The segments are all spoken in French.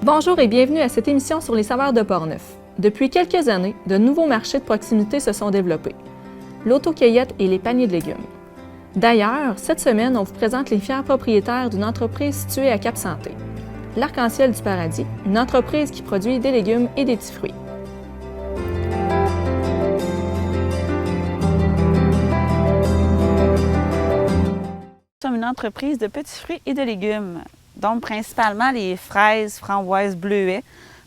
Bonjour et bienvenue à cette émission sur les saveurs de Portneuf. Depuis quelques années, de nouveaux marchés de proximité se sont développés. L'autocueillette et les paniers de légumes. D'ailleurs, cette semaine, on vous présente les fiers propriétaires d'une entreprise située à Cap-Santé. L'Arc-en-Ciel du Paradis, une entreprise qui produit des légumes et des petits fruits. Nous sommes une entreprise de petits fruits et de légumes, donc principalement les fraises, framboises, bleuets,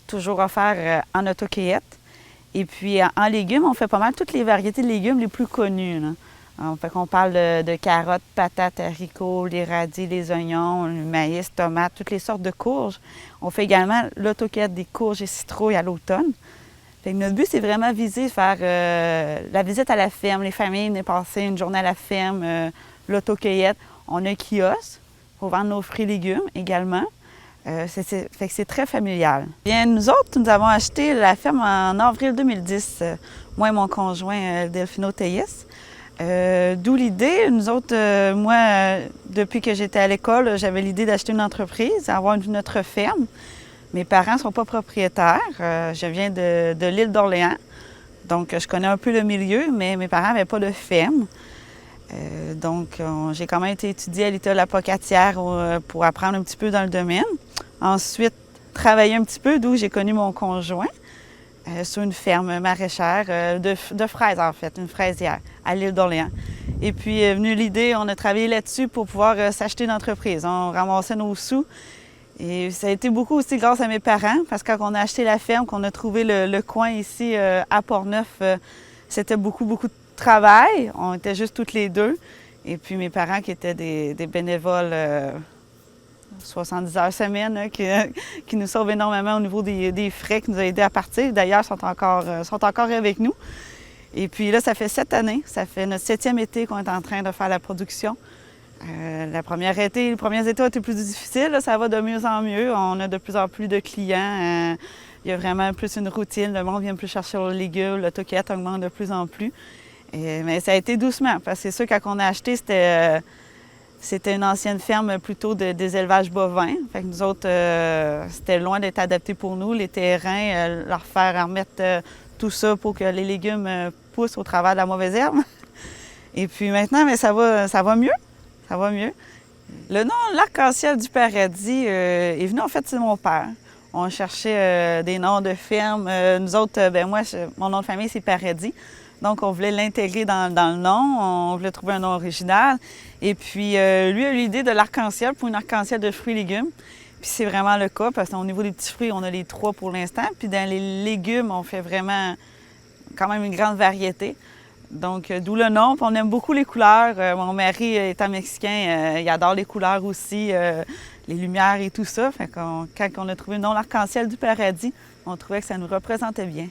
toujours offerts en autocueillette. Et puis en légumes, on fait pas mal toutes les variétés de légumes les plus connues, là. On parle de carottes, patates, haricots, les radis, les oignons, le maïs, tomates, toutes les sortes de courges. On fait également l'autocueillette des courges et citrouilles à l'automne. Notre but, c'est vraiment viser faire la visite à la ferme, les familles venaient passer une journée à la ferme, l'autocueillette. On a un kiosque pour vendre nos fruits et légumes également. Fait que c'est très familial. Bien, nous autres, nous avons acheté la ferme en avril 2010, moi et mon conjoint Delphino Théis. D'où l'idée, nous autres, moi, depuis que j'étais à l'école, j'avais l'idée d'acheter une entreprise, avoir notre ferme. Mes parents ne sont pas propriétaires. Je viens de l'île d'Orléans, donc je connais un peu le milieu, mais mes parents n'avaient pas de ferme. Donc, j'ai quand même été étudiée à l'État de la Pocatière pour apprendre un petit peu dans le domaine. Ensuite, travailler un petit peu, d'où j'ai connu mon conjoint, sur une ferme maraîchère de fraises, en fait, une fraisière à l'île d'Orléans. Et puis, est venue l'idée, on a travaillé là-dessus pour pouvoir s'acheter une entreprise. On ramassait nos sous. Et ça a été beaucoup aussi grâce à mes parents, parce que quand on a acheté la ferme, qu'on a trouvé le coin ici à Portneuf, c'était beaucoup de travail. On était juste toutes les deux. Et puis mes parents qui étaient des bénévoles 70 heures semaine, là, qui nous sauvent énormément au niveau des frais, qui nous ont aidés à partir. D'ailleurs, sont encore avec nous. Et puis là, ça fait 7 années. Ça fait notre 7e été qu'on est en train de faire la production. Les premiers étés ont été plus difficiles. Là, ça va de mieux en mieux. On a de plus en plus de clients. Il y a vraiment plus une routine. Le monde vient plus chercher les légumes. L'autocueillette augmente de plus en plus. Mais ça a été doucement, parce que c'est sûr, quand on a acheté, c'était une ancienne ferme plutôt des élevages bovins. Fait que nous autres, c'était loin d'être adapté pour nous. Les terrains, leur faire remettre tout ça pour que les légumes poussent au travers de la mauvaise herbe. Et puis maintenant, mais ça va mieux. Ça va mieux. Le nom l'Arc-en-Ciel du Paradis est venu, en fait, c'est mon père. On cherchait des noms de fermes. Nous autres, mon nom de famille, c'est Paradis. Donc, on voulait l'intégrer dans le nom. On voulait trouver un nom original. Et puis, lui a eu l'idée de l'arc-en-ciel pour une arc-en-ciel de fruits et légumes. Puis, c'est vraiment le cas parce qu'au niveau des petits fruits, on a les 3 pour l'instant. Puis, dans les légumes, on fait vraiment quand même une grande variété. Donc, d'où le nom. Puis on aime beaucoup les couleurs. Mon mari, étant mexicain, il adore les couleurs aussi, les lumières et tout ça. Fait quand on a trouvé le nom l'arc-en-ciel du Paradis, on trouvait que ça nous représentait bien.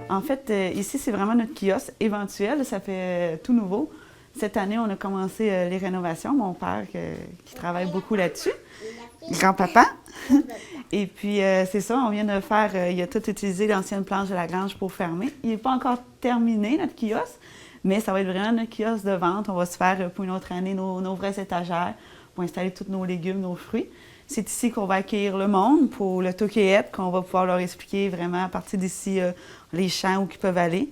En fait, ici, c'est vraiment notre kiosque éventuel. Ça fait tout nouveau. Cette année, on a commencé les rénovations. Mon père qui travaille beaucoup là-dessus. Grand-papa. Et puis, c'est ça, on vient de faire, il a tout utilisé l'ancienne planche de la grange pour fermer. Il n'est pas encore terminé, notre kiosque, mais ça va être vraiment notre kiosque de vente. On va se faire pour une autre année nos vraies étagères pour installer tous nos légumes, nos fruits. C'est ici qu'on va accueillir le monde pour l'autocueillette, qu'on va pouvoir leur expliquer vraiment à partir d'ici les champs où ils peuvent aller.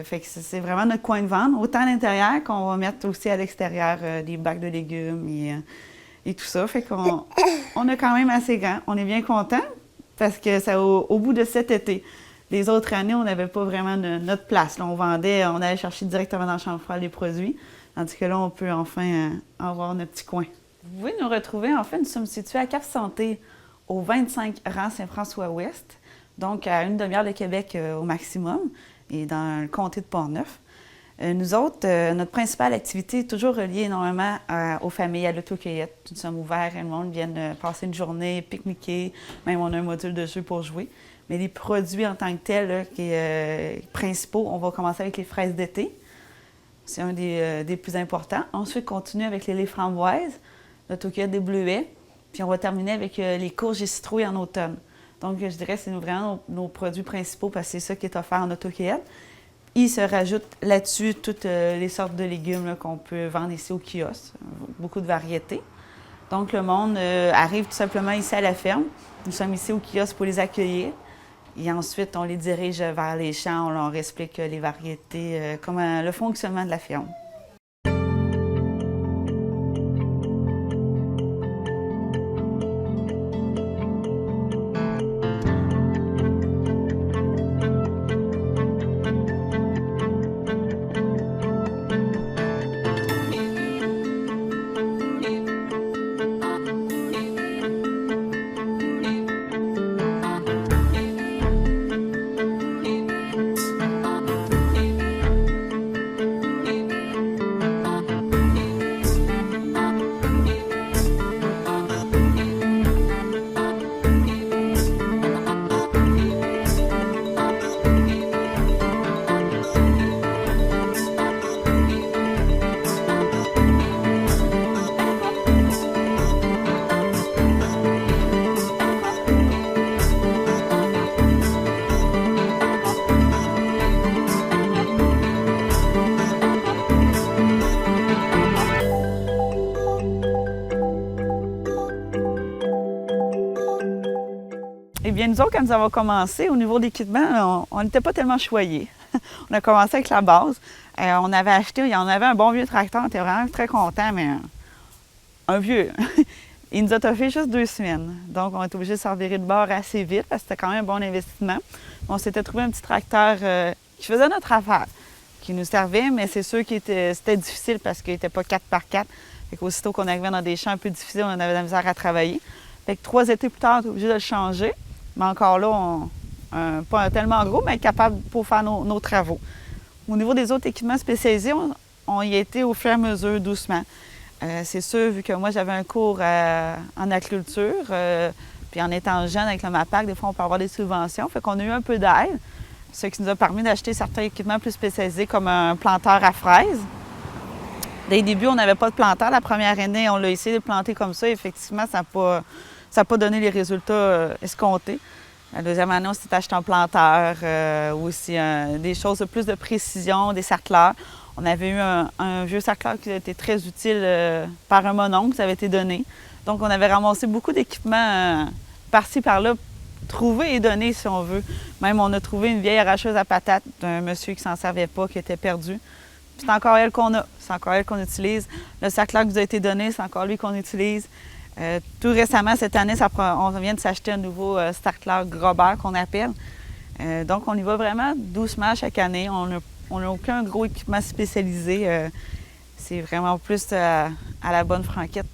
Fait que c'est vraiment notre coin de vente, autant à l'intérieur qu'on va mettre aussi à l'extérieur des bacs de légumes et tout ça. Fait qu'on a quand même assez grand. On est bien contents parce que ça au bout de cet été. Les autres années, on n'avait pas vraiment notre place. Là, on allait chercher directement dans la chambre froide les produits. Tandis que là, on peut enfin avoir notre petit coin. Vous pouvez nous retrouver, en fait, nous sommes situés à Cap-Santé, au 25 rang Saint-François-Ouest, donc à une demi-heure de Québec au maximum, et dans le comté de Portneuf. Nous autres, notre principale activité est toujours reliée énormément aux familles, à l'autocueillette. Nous sommes ouverts, le monde vient passer une journée, pique-niquer, même on a un module de jeu pour jouer. Mais les produits en tant que tels, là, principaux, on va commencer avec les fraises d'été. C'est un des plus importants. Ensuite, continuer avec les framboises, l'autocueillette des bleuets. Puis on va terminer avec les courges et citrouilles en automne. Donc, je dirais que c'est vraiment nos produits principaux parce que c'est ça qui est offert en autocueillette. Il se rajoute là-dessus toutes les sortes de légumes qu'on peut vendre ici au kiosque. Beaucoup de variétés. Donc, le monde arrive tout simplement ici à la ferme. Nous sommes ici au kiosque pour les accueillir. Et ensuite, on les dirige vers les champs. On leur explique les variétés, comment le fonctionnement de la ferme. Eh bien, nous autres, quand nous avons commencé, au niveau de l'équipement, on n'était pas tellement choyés. On a commencé avec la base. On avait acheté, il y en avait un bon vieux tracteur, on était vraiment très contents, mais un vieux. Il nous a toffé juste 2 semaines. Donc, on était obligé de s'en virer de bord assez vite parce que c'était quand même un bon investissement. On s'était trouvé un petit tracteur qui faisait notre affaire, qui nous servait, mais c'est sûr que c'était difficile parce qu'il n'était pas 4x4. Fait qu'aussitôt qu'on arrivait dans des champs un peu difficiles, on avait de la misère à travailler. Fait que 3 étés plus tard, on était obligé de le changer. Mais encore là, pas tellement gros, mais capable pour faire nos travaux. Au niveau des autres équipements spécialisés, on y a été au fur et à mesure, doucement. C'est sûr, vu que moi, j'avais un cours en agriculture, puis en étant jeune avec le MAPAC, des fois, on peut avoir des subventions. Fait qu'on a eu un peu d'aide, ce qui nous a permis d'acheter certains équipements plus spécialisés, comme un planteur à fraises. Dès le début, on n'avait pas de planteur. La première année, on l'a essayé de planter comme ça. Effectivement, ça n'a pas donné les résultats escomptés. La deuxième année, on s'est acheté un planteur, aussi des choses de plus de précision, des sarcleurs. On avait eu un vieux sarcleur qui a été très utile par un mononcle, ça avait été donné. Donc, on avait ramassé beaucoup d'équipements par-ci, par-là, trouvés et donnés, si on veut. Même, on a trouvé une vieille arracheuse à patates d'un monsieur qui s'en servait pas, qui était perdu. C'est encore elle qu'on a, c'est encore elle qu'on utilise. Le sarcleur qui nous a été donné, c'est encore lui qu'on utilise. Tout récemment, cette année, on vient de s'acheter un nouveau sarcleur Grobert qu'on appelle. Donc, on y va vraiment doucement chaque année. On n'a aucun gros équipement spécialisé. C'est vraiment plus à la bonne franquette.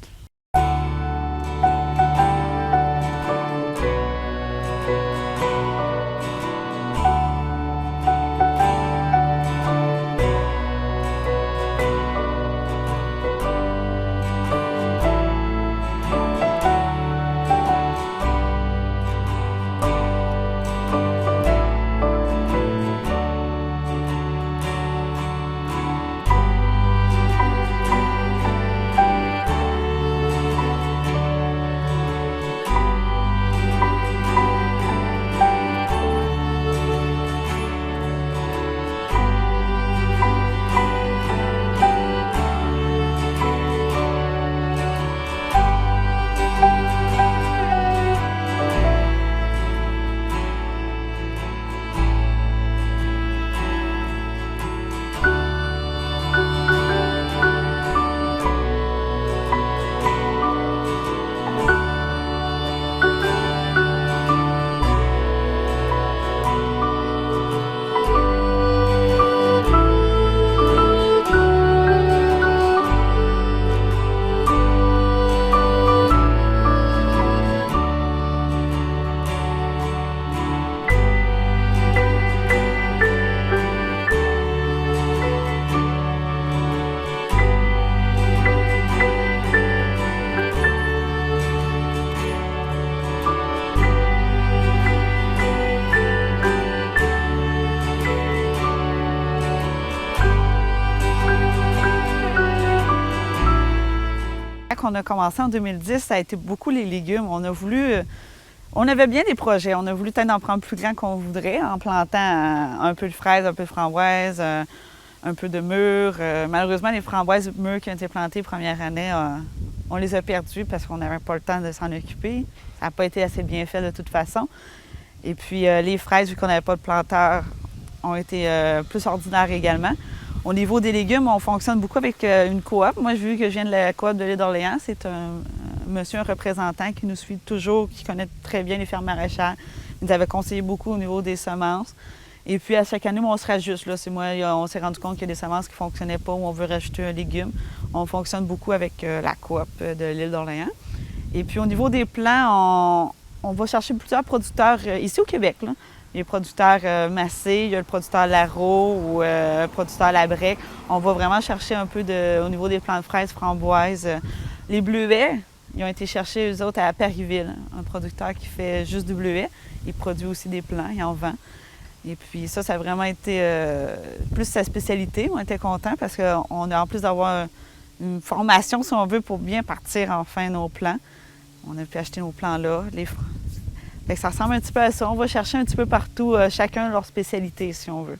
qu'on a commencé en 2010, ça a été beaucoup les légumes. On avait bien des projets. On a voulu peut-être en prendre plus grand qu'on voudrait en plantant un peu de fraises, un peu de framboises, un peu de mûres. Malheureusement, les framboises mûres qui ont été plantées première année, on les a perdues parce qu'on n'avait pas le temps de s'en occuper. Ça n'a pas été assez bien fait de toute façon. Et puis les fraises, vu qu'on n'avait pas de planteur, ont été plus ordinaires également. Au niveau des légumes, on fonctionne beaucoup avec une coop. Moi, vu que je viens de la coop de l'île d'Orléans, c'est un monsieur, un représentant qui nous suit toujours, qui connaît très bien les fermes maraîchères. Il nous avait conseillé beaucoup au niveau des semences. Et puis, à chaque année, on se rajuste. Là. On s'est rendu compte qu'il y a des semences qui ne fonctionnaient pas ou on veut rajouter un légume. On fonctionne beaucoup avec la coop de l'île d'Orléans. Et puis, au niveau des plants, on va chercher plusieurs producteurs ici au Québec. Là. Il y a le producteur Massé, il y a le producteur Larreau ou le producteur Labrec. On va vraiment chercher un peu au niveau des plants de fraises, framboises. Les bleuets, ils ont été cherchés, eux autres, à Perryville, un producteur qui fait juste du bleuet. Il produit aussi des plants, il en vend. Et puis ça a vraiment été plus sa spécialité. On était contents parce qu'on a en plus d'avoir une formation, si on veut, pour bien partir enfin nos plants. On a pu acheter nos plants là. Fait que ça ressemble un petit peu à ça. On va chercher un petit peu partout, chacun leur spécialité, si on veut.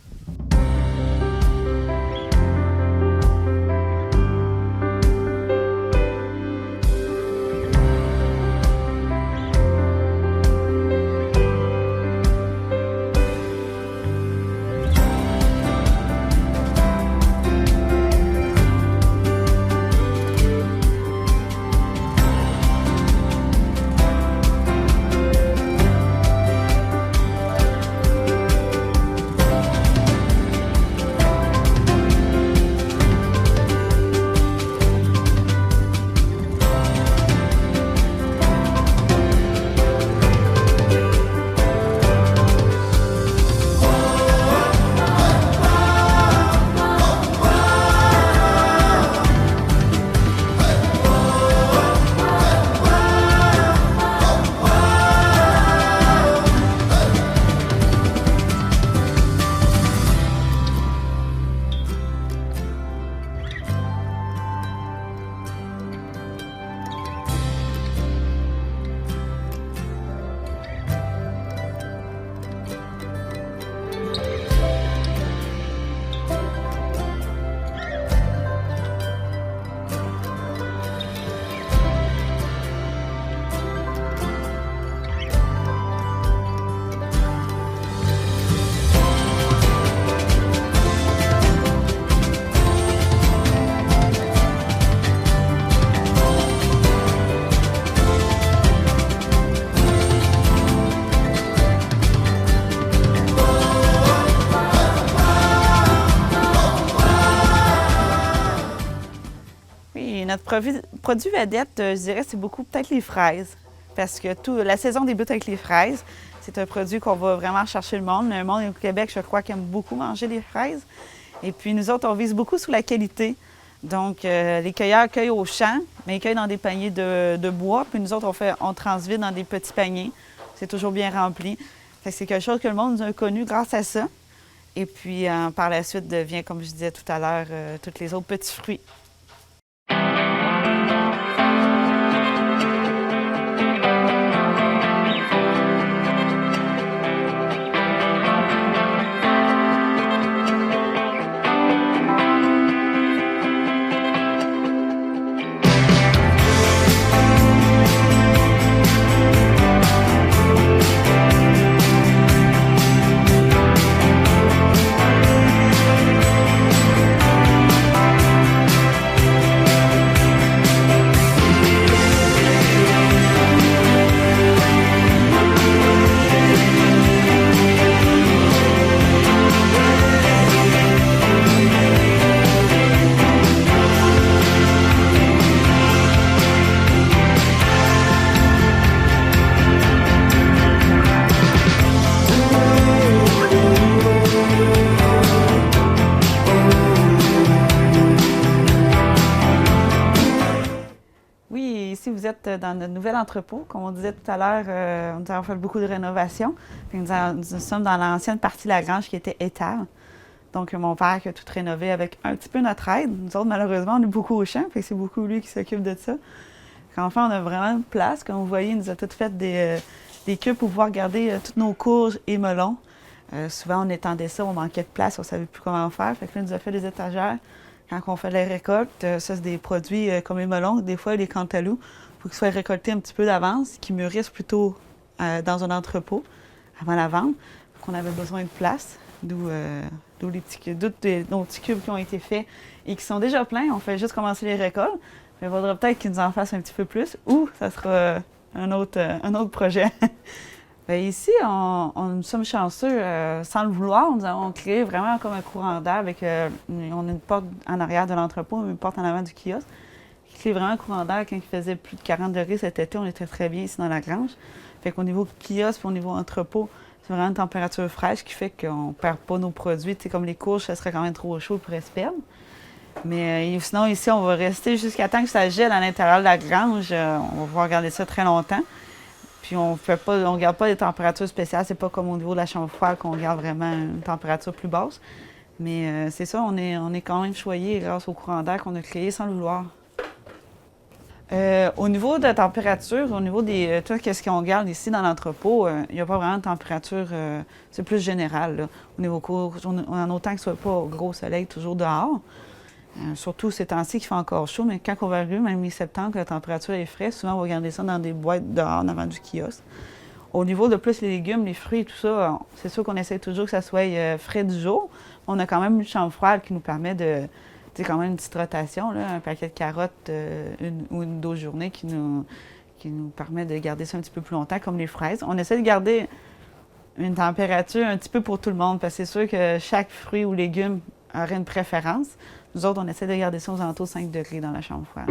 Notre produit vedette, je dirais, c'est beaucoup peut-être les fraises. Parce que la saison débute avec les fraises. C'est un produit qu'on va vraiment chercher le monde. Le monde au Québec, je crois, qui aime beaucoup manger les fraises. Et puis nous autres, on vise beaucoup sur la qualité. Donc, les cueilleurs cueillent au champ, mais ils cueillent dans des paniers de bois. Puis nous autres, on transvide dans des petits paniers. C'est toujours bien rempli. Fait que c'est quelque chose que le monde nous a connu grâce à ça. Et puis, par la suite, devient, comme je disais tout à l'heure, tous les autres petits fruits. Ici, vous êtes dans notre nouvel entrepôt. Comme on disait tout à l'heure, nous avons fait beaucoup de rénovations. Puis nous sommes dans l'ancienne partie de la grange qui était étale. Donc, mon père qui a tout rénové avec un petit peu notre aide. Nous autres, malheureusement, on est beaucoup au champ, fait que c'est beaucoup lui qui s'occupe de ça. Enfin, on a vraiment une place. Comme vous voyez, il nous a tout fait des cubes pour pouvoir garder toutes nos courges et melons. Souvent, on étendait ça, on manquait de place, on ne savait plus comment faire. Fait que là, il nous a fait des étagères. Quand on fait les récoltes, ça, c'est des produits comme les melons, des fois les cantaloups, il faut qu'ils soient récoltés un petit peu d'avance, qu'ils mûrissent plutôt dans un entrepôt avant la vente. Donc, on avait besoin de place, d'où nos petits cubes qui ont été faits et qui sont déjà pleins. On fait juste commencer les récoltes. Mais il faudra peut-être qu'ils nous en fassent un petit peu plus ou ça sera un autre projet. Bien, ici, nous sommes chanceux, sans le vouloir. Nous avons créé vraiment comme un courant d'air avec on a une porte en arrière de l'entrepôt, une porte en avant du kiosque. Qui crée vraiment un courant d'air. Quand il faisait plus de 40 degrés cet été, on était très bien ici dans la grange. Fait qu'au niveau kiosque et au niveau entrepôt, c'est vraiment une température fraîche qui fait qu'on ne perd pas nos produits. Tu sais, comme les courges, ça serait quand même trop chaud, ils pourraient se perdre. Mais sinon, ici, on va rester jusqu'à temps que ça gèle à l'intérieur de la grange. On va pouvoir garder ça très longtemps. Puis on ne garde pas des températures spéciales. C'est pas comme au niveau de la chambre froide qu'on garde vraiment une température plus basse. Mais c'est ça, on est quand même choyé grâce au courant d'air qu'on a créé sans le vouloir. Au niveau de la température, au niveau des tout ce qu'on garde ici dans l'entrepôt, il n'y a pas vraiment de température, c'est plus général. Là. Au niveau courge, on en autant que ce ne soit pas au gros soleil, toujours dehors. Surtout ces temps-ci qu'il fait encore chaud, mais quand on va arriver, même mi-septembre, que la température est fraîche, souvent on va garder ça dans des boîtes dehors en avant du kiosque. Au niveau de plus les légumes, les fruits et tout ça, c'est sûr qu'on essaie toujours que ça soit frais du jour. On a quand même une chambre froide qui nous permet de, tu sais, quand même une petite rotation, là, un paquet de carottes une ou deux journées qui nous permet de garder ça un petit peu plus longtemps, comme les fraises. On essaie de garder une température un petit peu pour tout le monde, parce que c'est sûr que chaque fruit ou légume aurait une préférence. Nous autres, on essaie de garder ça aux alentours de 5 degrés dans la chambre froide.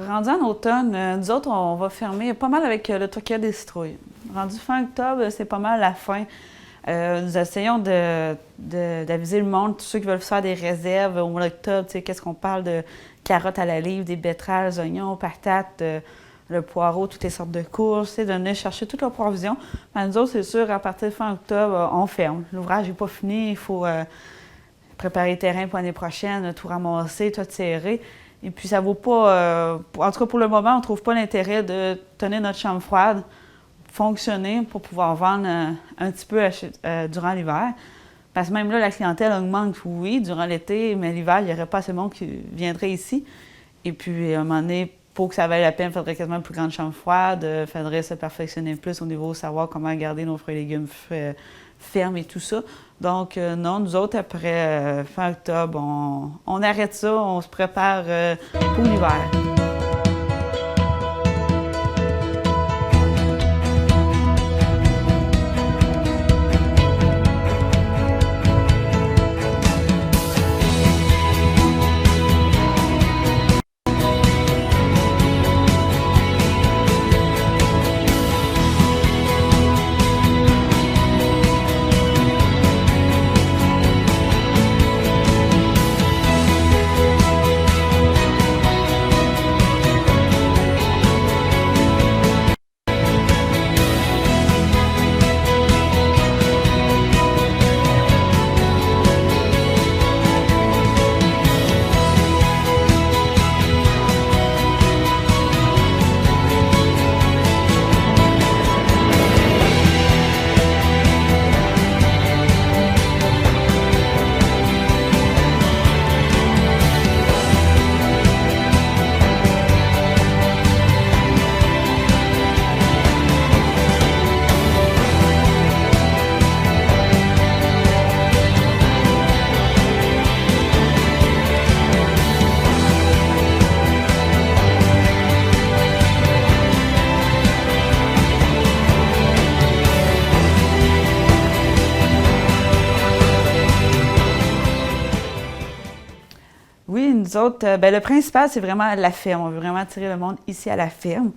Rendu en automne, nous autres, on va fermer pas mal avec le toquet des citrouilles. Rendu fin octobre, c'est pas mal la fin. Nous essayons d'aviser le monde, tous ceux qui veulent faire des réserves au mois d'octobre, tu sais, qu'est-ce qu'on parle de carottes à la livre, des betteraves, des oignons, patates, le poireau, toutes les sortes de courges, de venir chercher toute leur provision. Mais nous autres, c'est sûr, à partir de fin octobre, on ferme. L'ouvrage n'est pas fini, il faut préparer le terrain pour l'année prochaine, tout ramasser, tout serrer. Et puis, ça vaut pas... en tout cas, pour le moment, on ne trouve pas l'intérêt de tenir notre chambre froide fonctionner pour pouvoir vendre un petit peu durant l'hiver. Parce que même là, la clientèle augmente, oui, durant l'été, mais l'hiver, il n'y aurait pas assez de monde qui viendrait ici. Et puis, à un moment donné, pour que ça vaille la peine, il faudrait quasiment une plus grande chambre froide, il faudrait se perfectionner plus au niveau de savoir comment garder nos fruits et légumes fermes et tout ça. Donc, non, nous autres, après fin octobre, on arrête ça, on se prépare pour l'hiver. Oui, nous autres, le principal, c'est vraiment la ferme. On veut vraiment attirer le monde ici à la ferme.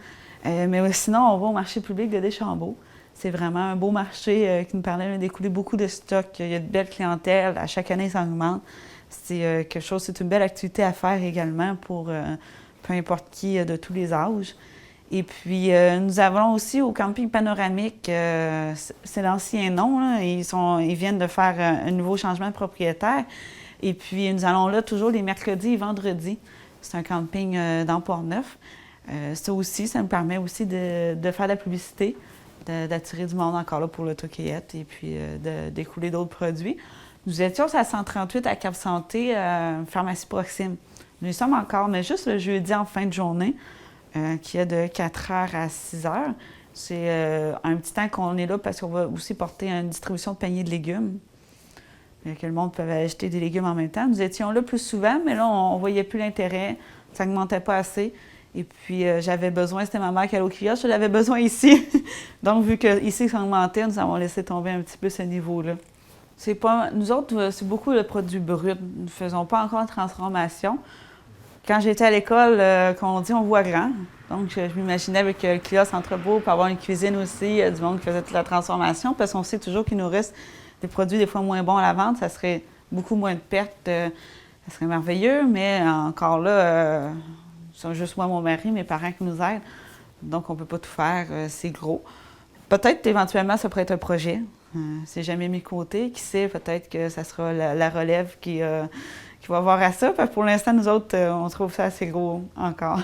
Mais sinon, on va au marché public de Deschambault. C'est vraiment un beau marché qui nous permet d'écouler beaucoup de stocks. Il y a de belles clientèles. À chaque année, ça augmente. C'est quelque chose, c'est une belle activité à faire également pour peu importe qui de tous les âges. Et puis, nous avons aussi au camping panoramique, c'est l'ancien nom, là, ils viennent de faire un nouveau changement de propriétaire. Et puis, nous allons là toujours les mercredis et vendredis. C'est un camping dans Port-Neuf. Ça aussi, ça me permet aussi de faire de la publicité, d'attirer du monde encore là pour l'autocueillette et puis d'écouler d'autres produits. Nous étions à 138 à Cap-Santé, pharmacie Proxime. Nous y sommes encore, mais juste le jeudi en fin de journée, qui est de 4h à 6h. C'est un petit temps qu'on est là parce qu'on va aussi porter une distribution de paniers de légumes. Que le monde peut acheter des légumes en même temps. Nous étions là plus souvent, mais là, on ne voyait plus l'intérêt. Ça n'augmentait pas assez. Et puis, j'avais besoin, c'était ma mère qui allait au kiosque, je l'avais besoin ici. Donc, vu qu'ici, ça augmentait, nous avons laissé tomber un petit peu ce niveau-là. Nous autres, c'est beaucoup le produit brut. Nous ne faisons pas encore de transformation. Quand j'étais à l'école, qu'on dit on voit grand. Donc, je m'imaginais avec le kiosque entrepôt, pour avoir une cuisine aussi, du monde qui faisait toute la transformation, parce qu'on sait toujours qu'il nous reste des produits des fois moins bons à la vente, ça serait beaucoup moins de pertes, ça serait merveilleux, mais encore là, c'est juste moi, mon mari, mes parents qui nous aident, donc on ne peut pas tout faire, c'est gros. Peut-être éventuellement, ça pourrait être un projet, c'est jamais mis de côté, qui sait, peut-être que ça sera la relève qui va voir à ça, pour l'instant, nous autres, on trouve ça assez gros encore.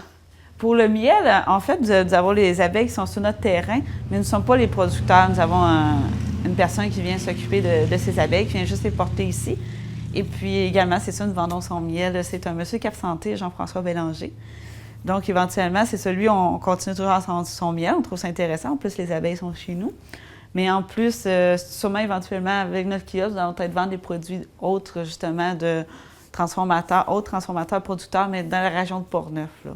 Pour le miel, en fait, nous avons les abeilles qui sont sur notre terrain, mais nous ne sommes pas les producteurs. Nous avons une personne qui vient s'occuper de ces abeilles, qui vient juste les porter ici. Et puis également, c'est ça, nous vendons son miel. C'est un monsieur Cap-Santé, Jean-François Bélanger. Donc, éventuellement, c'est celui, on continue toujours à vendre son miel. On trouve ça intéressant. En plus, les abeilles sont chez nous. Mais en plus, sûrement, éventuellement, avec notre kiosque, nous allons peut-être vendre des produits autres, justement, de transformateurs, autres transformateurs producteurs, mais dans la région de Port-Neuf, là.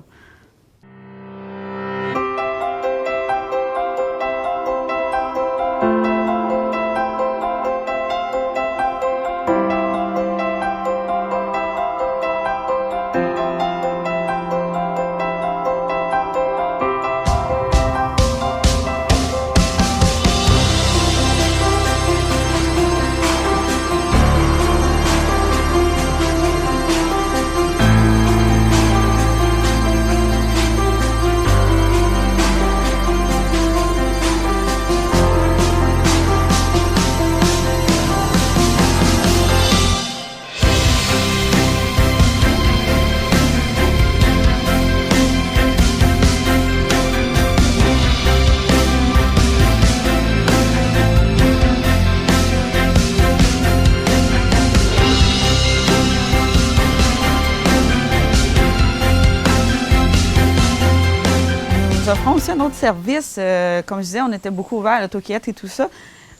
Nous offrons aussi un autre service. Comme je disais, on était beaucoup ouverts à l'autocueillette et tout ça.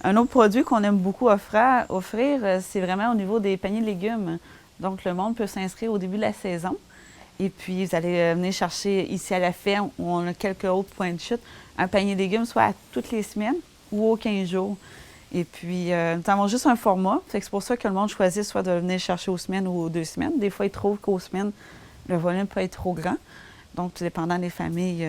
Un autre produit qu'on aime beaucoup offrir, c'est vraiment au niveau des paniers de légumes. Donc, le monde peut s'inscrire au début de la saison. Et puis, vous allez venir chercher ici à la ferme, où on a quelques autres points de chute, un panier de légumes, soit à toutes les semaines ou aux 15 jours. Et puis, nous avons juste un format. C'est pour ça que le monde choisit soit de venir chercher aux semaines ou aux 2 semaines. Des fois, ils trouvent qu'aux semaines, le volume peut être trop grand. Donc, tout dépendant des familles,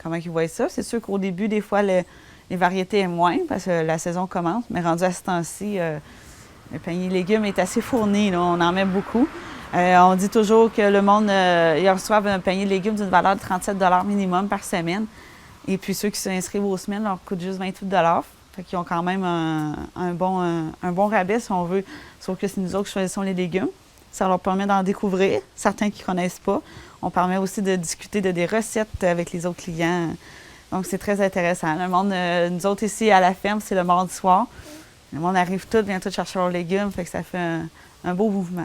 comment ils voient ça. C'est sûr qu'au début, des fois, les variétés sont moins parce que la saison commence. Mais rendu à ce temps-ci, le panier de légumes est assez fourni. Là. On en met beaucoup. On dit toujours que le monde, ils reçoivent un panier de légumes d'une valeur de 37 $ minimum par semaine. Et puis, ceux qui s'inscrivent aux semaines leur coûtent juste 28 $. Fait qu'ils ont quand même un bon rabais, si on veut. Sauf que c'est nous autres qui choisissons les légumes. Ça leur permet d'en découvrir, certains qui ne connaissent pas. On permet aussi de discuter de des recettes avec les autres clients. Donc, c'est très intéressant. Le monde, nous autres ici à la ferme, c'est le mardi soir. Le monde arrive tout, vient tout chercher leurs légumes, fait que ça fait un beau mouvement.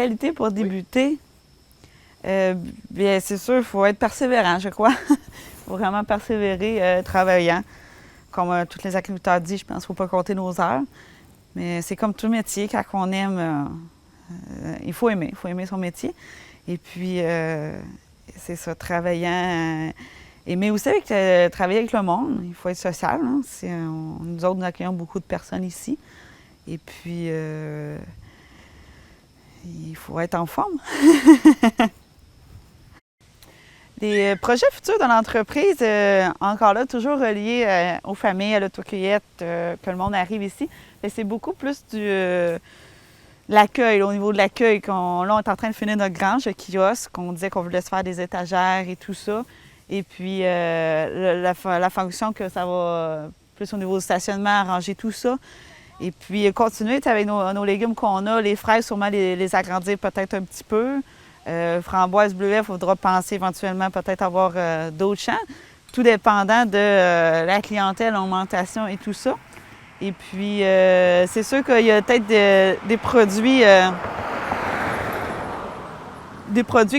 qualités pour débuter, bien, c'est sûr, il faut être persévérant, je crois. Il faut vraiment persévérer, travaillant. Comme tous les agriculteurs disent, je pense qu'il ne faut pas compter nos heures. Mais c'est comme tout métier, quand on aime, il faut aimer son métier. Et puis, c'est ça, travaillant, aimer aussi travailler avec le monde. Il faut être social. Hein? Nous autres, nous accueillons beaucoup de personnes ici. Et puis, il faut être en forme. Les projets futurs de l'entreprise, encore là, toujours reliés aux familles, à l'autocueillette, que le monde arrive ici. Mais c'est beaucoup plus l'accueil, au niveau de l'accueil. Là, on est en train de finir notre grange, le kiosque, on disait qu'on voulait se faire des étagères et tout ça. Et puis, la fonction que ça va, plus au niveau du stationnement, arranger tout ça. Et puis, continuer avec nos légumes qu'on a, les fraises, sûrement les agrandir peut-être un petit peu. Framboises, bleuets, il faudra penser éventuellement peut-être avoir d'autres champs, tout dépendant de la clientèle, l'augmentation et tout ça. Et puis, c'est sûr qu'il y a peut-être des produits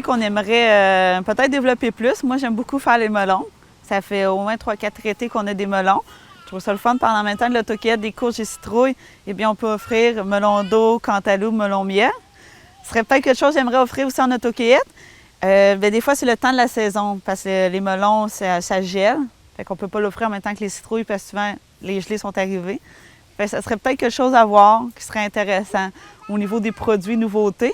qu'on aimerait peut-être développer plus. Moi, j'aime beaucoup faire les melons. Ça fait au moins 3-4 étés qu'on a des melons. Je trouve ça le fun pendant le même temps de l'autocueillette, des courges et citrouilles. Eh bien, on peut offrir melon d'eau, cantaloupe, melon miel. Ce serait peut-être quelque chose que j'aimerais offrir aussi en autocueillette. Des fois, c'est le temps de la saison parce que les melons, ça gèle. Fait qu'on ne peut pas l'offrir en même temps que les citrouilles parce que souvent, les gelées sont arrivées. Fait que ça serait peut-être quelque chose à voir qui serait intéressant au niveau des produits nouveautés.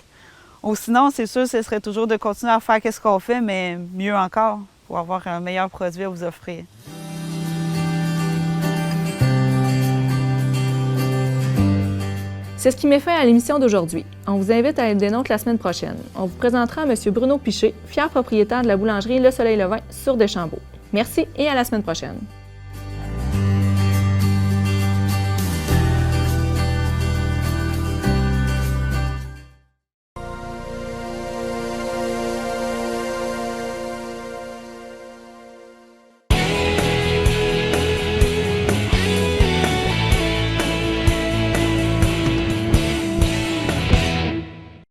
Ou sinon, c'est sûr, ce serait toujours de continuer à faire ce qu'on fait, mais mieux encore, pour avoir un meilleur produit à vous offrir. C'est ce qui met fin à l'émission d'aujourd'hui. On vous invite à être des nôtres la semaine prochaine. On vous présentera M. Bruno Piché, fier propriétaire de la boulangerie Le Soleil Levin sur Deschambault. Merci et à la semaine prochaine.